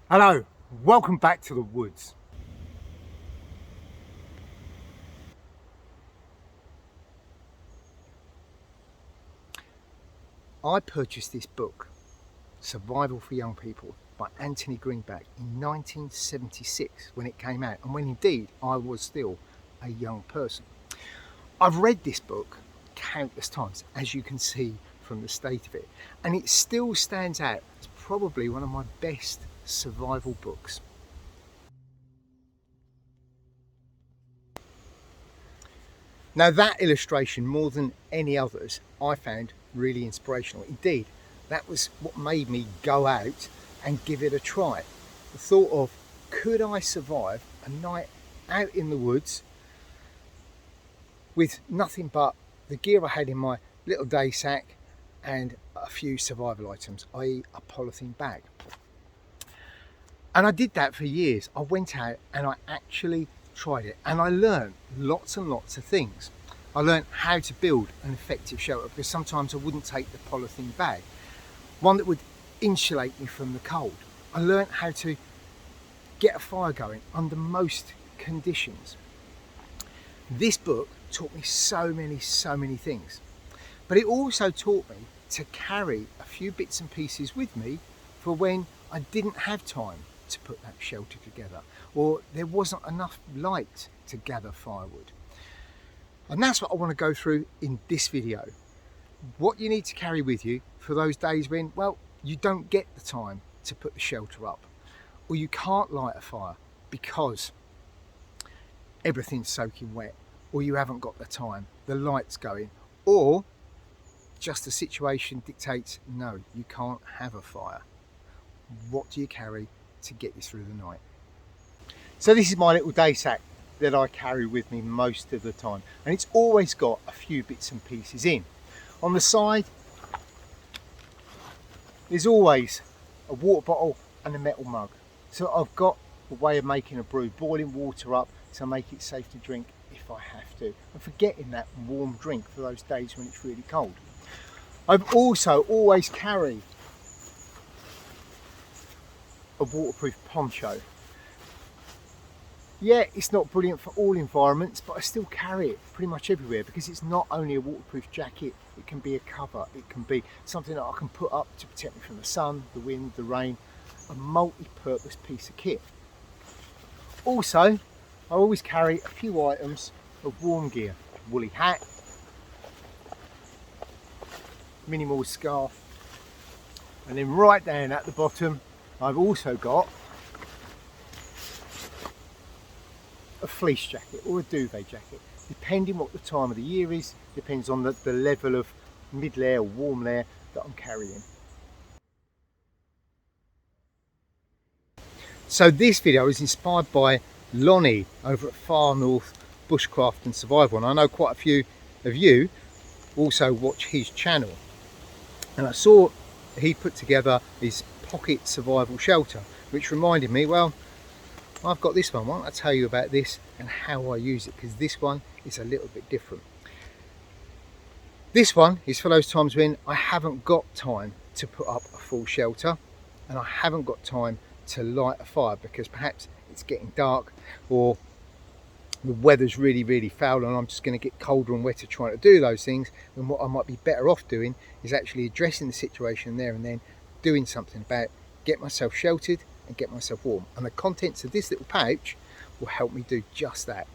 Hello, welcome back to the woods. I purchased this book, Survival for Young People by Anthony Greencraft in 1976 when it came out, and when indeed I was still a young person. I've read this book countless times, as you can see from the state of it, and it still stands out as probably one of my best survival books. Now that illustration, more than any others, I found really inspirational. Indeed, that was what made me go out and give it a try. The thought of, could I survive a night out in the woods with nothing but the gear I had in my little day sack and a few survival items, i.e. a polythene bag. And I did that for years. I went out and I actually tried it, and I learned lots and lots of things. I learned how to build an effective shelter, because sometimes I wouldn't take the polythene bag, one that would insulate me from the cold. I learned how to get a fire going under most conditions. This book taught me so many things, but it also taught me to carry a few bits and pieces with me for when I didn't have time to put that shelter together, or there wasn't enough light to gather firewood. And that's what I want to go through in this video. What you need to carry with you for those days when, well, you don't get the time to put the shelter up, or you can't light a fire because everything's soaking wet, or you haven't got the time, the light's going, or just the situation dictates, no, you can't have a fire. What do you carry to get you through the night? So this is my little day sack that I carry with me most of the time, and it's always got a few bits and pieces in. On the side there's always a water bottle and a metal mug, so I've got a way of making a brew, boiling water up to make it safe to drink if I have to, and for getting that warm drink for those days when it's really cold. I've also always carried a waterproof poncho. Yeah, it's not brilliant for all environments, but I still carry it pretty much everywhere, because it's not only a waterproof jacket, it can be a cover, it can be something that I can put up to protect me from the sun, the wind, the rain, a multi-purpose piece of kit. Also, I always carry a few items of warm gear, woolly hat, minimal scarf, and then right down at the bottom I've also got a fleece jacket or a duvet jacket, depending what the time of the year is, depends on the level of mid layer or warm layer that I'm carrying. So this video is inspired by Lonnie over at Far North Bushcraft and Survival, and I know quite a few of you also watch his channel, and I saw he put together his pocket survival shelter, which reminded me, well, I've got this one. Why don't I tell you about this and how I use it, because this one is a little bit different. This one is for those times when I haven't got time to put up a full shelter, and I haven't got time to light a fire because perhaps it's getting dark, or the weather's really foul and I'm just going to get colder and wetter trying to do those things. And what I might be better off doing is actually addressing the situation there and then, doing something about get myself sheltered and get myself warm, and the contents of this little pouch will help me do just that.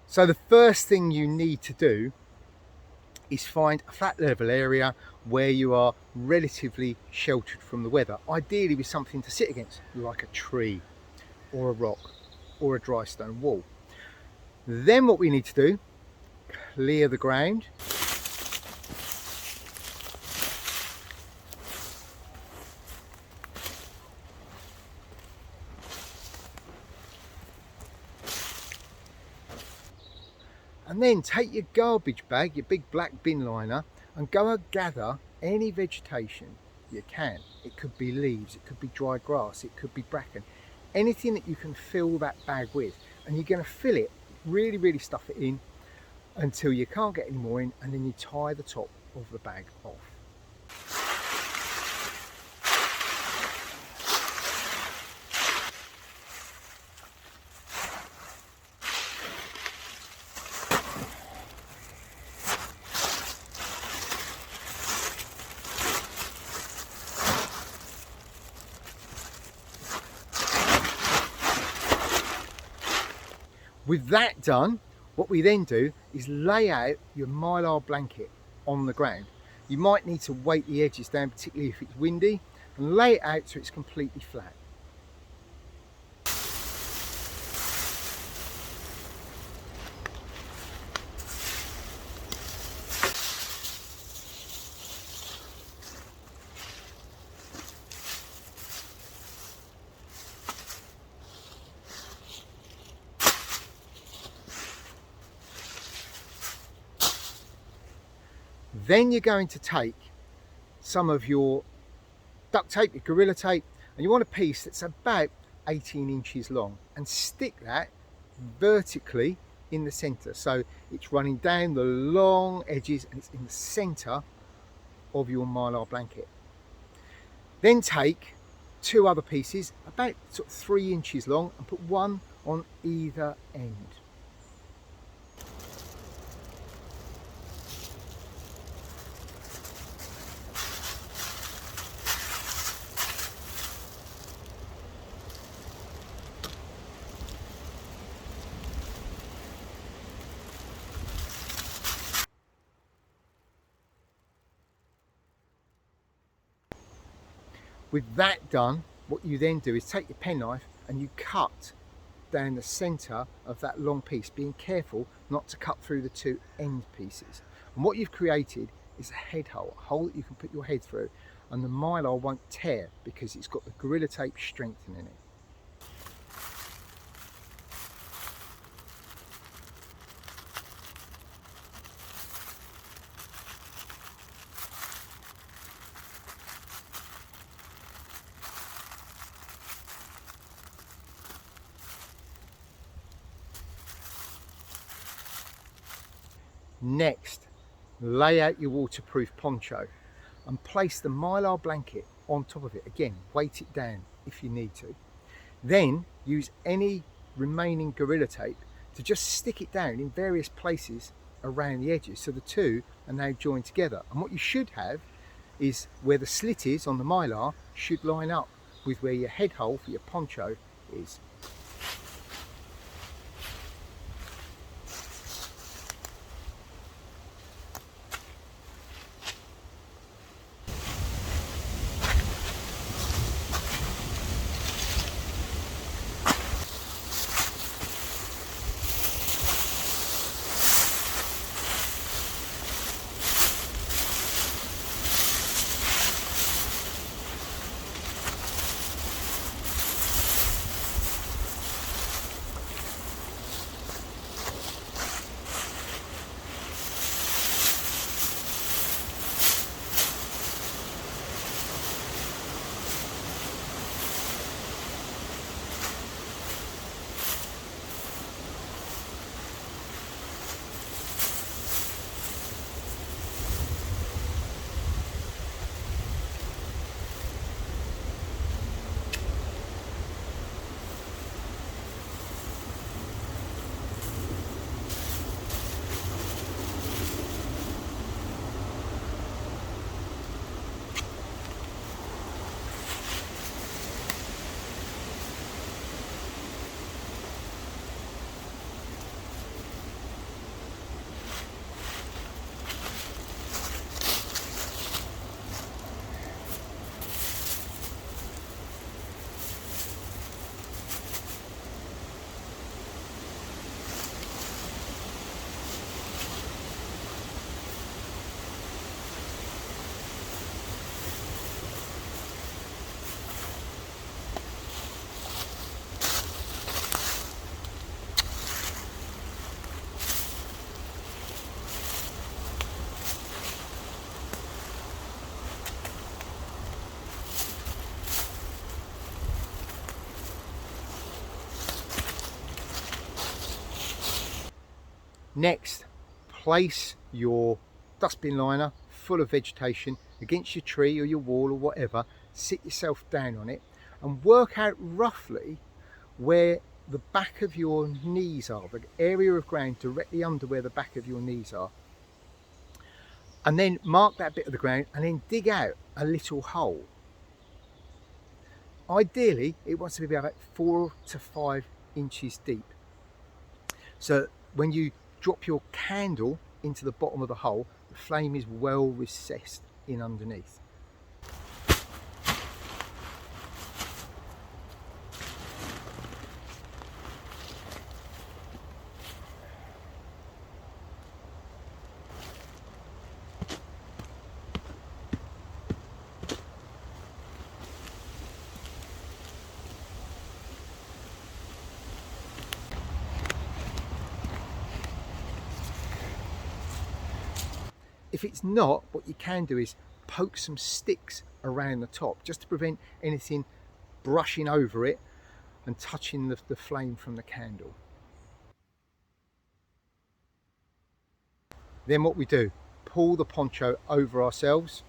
So the first thing you need to do is find a flat level area where you are relatively sheltered from the weather, ideally with something to sit against, like a tree or a rock or a dry stone wall. Then what we need to do, clear the ground, and then take your garbage bag, your big black bin liner, and go and gather any vegetation you can. It could be leaves, it could be dry grass, it could be bracken, anything that you can fill that bag with, and you're going to fill it, really stuff it in until you can't get any more in, and then you tie the top of the bag off. With that done, what we then do is lay out your mylar blanket on the ground. You might need to weight the edges down, particularly if it's windy, and lay it out so it's completely flat. Then you're going to take some of your duct tape, your Gorilla Tape, and you want a piece that's about 18 inches long, and stick that vertically in the center. So it's running down the long edges and it's in the center of your mylar blanket. Then take two other pieces about sort of 3 inches long and put one on either end. With that done, what you then do is take your penknife and you cut down the center of that long piece, being careful not to cut through the two end pieces. And what you've created is a head hole, a hole that you can put your head through, and the mylar won't tear because it's got the Gorilla Tape strengthening it. Next, lay out your waterproof poncho and place the mylar blanket on top of it. Again, weight it down if you need to. Then use any remaining Gorilla Tape to just stick it down in various places around the edges so the two are now joined together. And what you should have is where the slit is on the mylar should line up with where your head hole for your poncho is. Next, place your dustbin liner full of vegetation against your tree or your wall or whatever. Sit yourself down on it and work out roughly where the back of your knees are, the area of ground directly under where the back of your knees are. And then mark that bit of the ground and then dig out a little hole. Ideally, it wants to be about 4 to 5 inches deep. So when you drop your candle into the bottom of the hole, the flame is well recessed in underneath. If it's not, what you can do is poke some sticks around the top just to prevent anything brushing over it and touching the flame from the candle. Then what we do, pull the poncho over ourselves.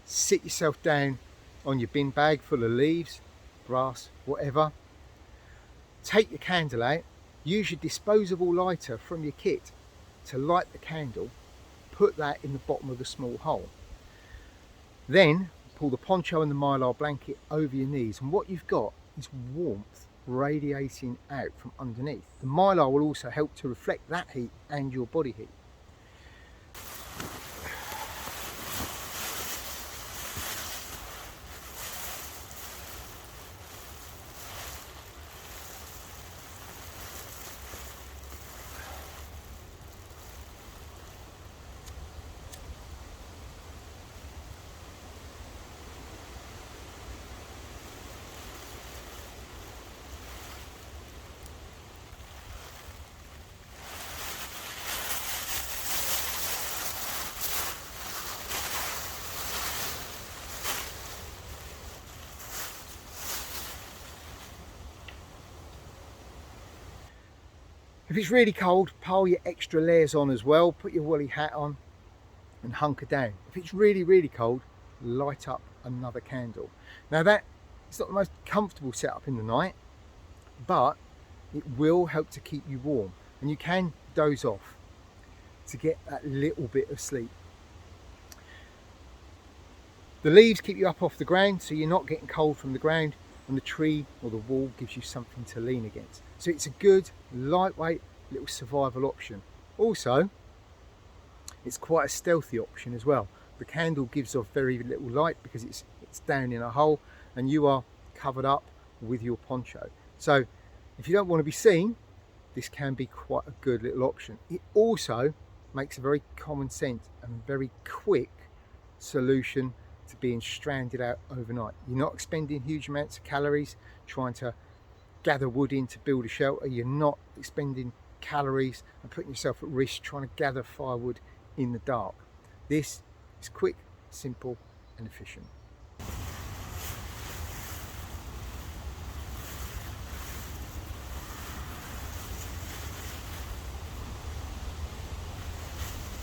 Sit yourself down on your bin bag full of leaves, grass, whatever. Take your candle out, use your disposable lighter from your kit to light the candle, put that in the bottom of the small hole. Then pull the poncho and the mylar blanket over your knees, and what you've got is warmth radiating out from underneath. The mylar will also help to reflect that heat and your body heat. If it's really cold, pile your extra layers on as well, put your woolly hat on and hunker down. If it's really, really cold, light up another candle. Now it's not the most comfortable setup in the night, but it will help to keep you warm, and you can doze off to get that little bit of sleep. The leaves keep you up off the ground, so you're not getting cold from the ground, and the tree or the wall gives you something to lean against. So it's a good, lightweight little survival option. Also, it's quite a stealthy option as well. The candle gives off very little light because it's down in a hole and you are covered up with your poncho. So if you don't want to be seen, this can be quite a good little option. It also makes a very common sense and very quick solution to being stranded out overnight. You're not expending huge amounts of calories trying to gather wood in to build a shelter. You're not expending calories and putting yourself at risk trying to gather firewood in the dark. This is quick, simple and efficient.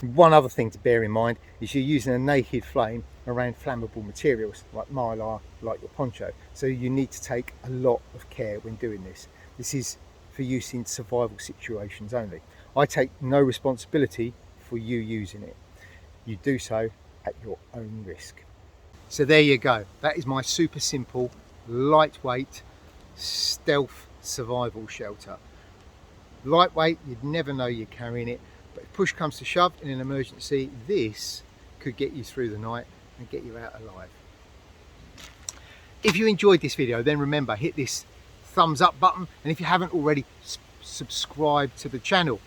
One other thing to bear in mind is you're using a naked flame around flammable materials like mylar, like your poncho. So you need to take a lot of care when doing this. This is for use in survival situations only. I take no responsibility for you using it. You do so at your own risk. So there you go. That is my super simple, lightweight, stealth survival shelter. Lightweight, you'd never know you're carrying it. But if push comes to shove in an emergency, this could get you through the night and get you out alive. If you enjoyed this video, then remember, hit this thumbs up button, and if you haven't already, subscribe to the channel.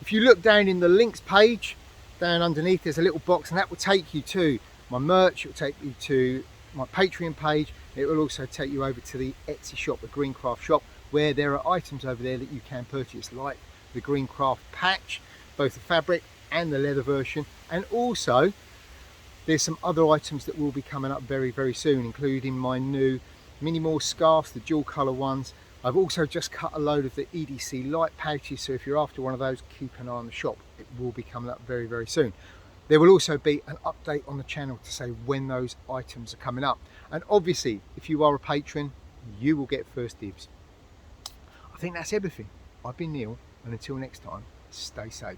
If you look down in the links page, down underneath there's a little box, and that will take you to my merch, it will take you to my Patreon page, it will also take you over to the Etsy shop, the Greencraft shop, where there are items over there that you can purchase, like the Greencraft patch, both the fabric and the leather version, And also there's some other items that will be coming up very, very soon, including my new Mini More scarves, the dual colour ones. I've also just cut a load of the EDC light pouches, so if you're after one of those, keep an eye on the shop. It will be coming up very, very soon. There will also be an update on the channel to say when those items are coming up. And obviously, if you are a patron, you will get first dibs. I think that's everything. I've been Neil, and until next time, stay safe.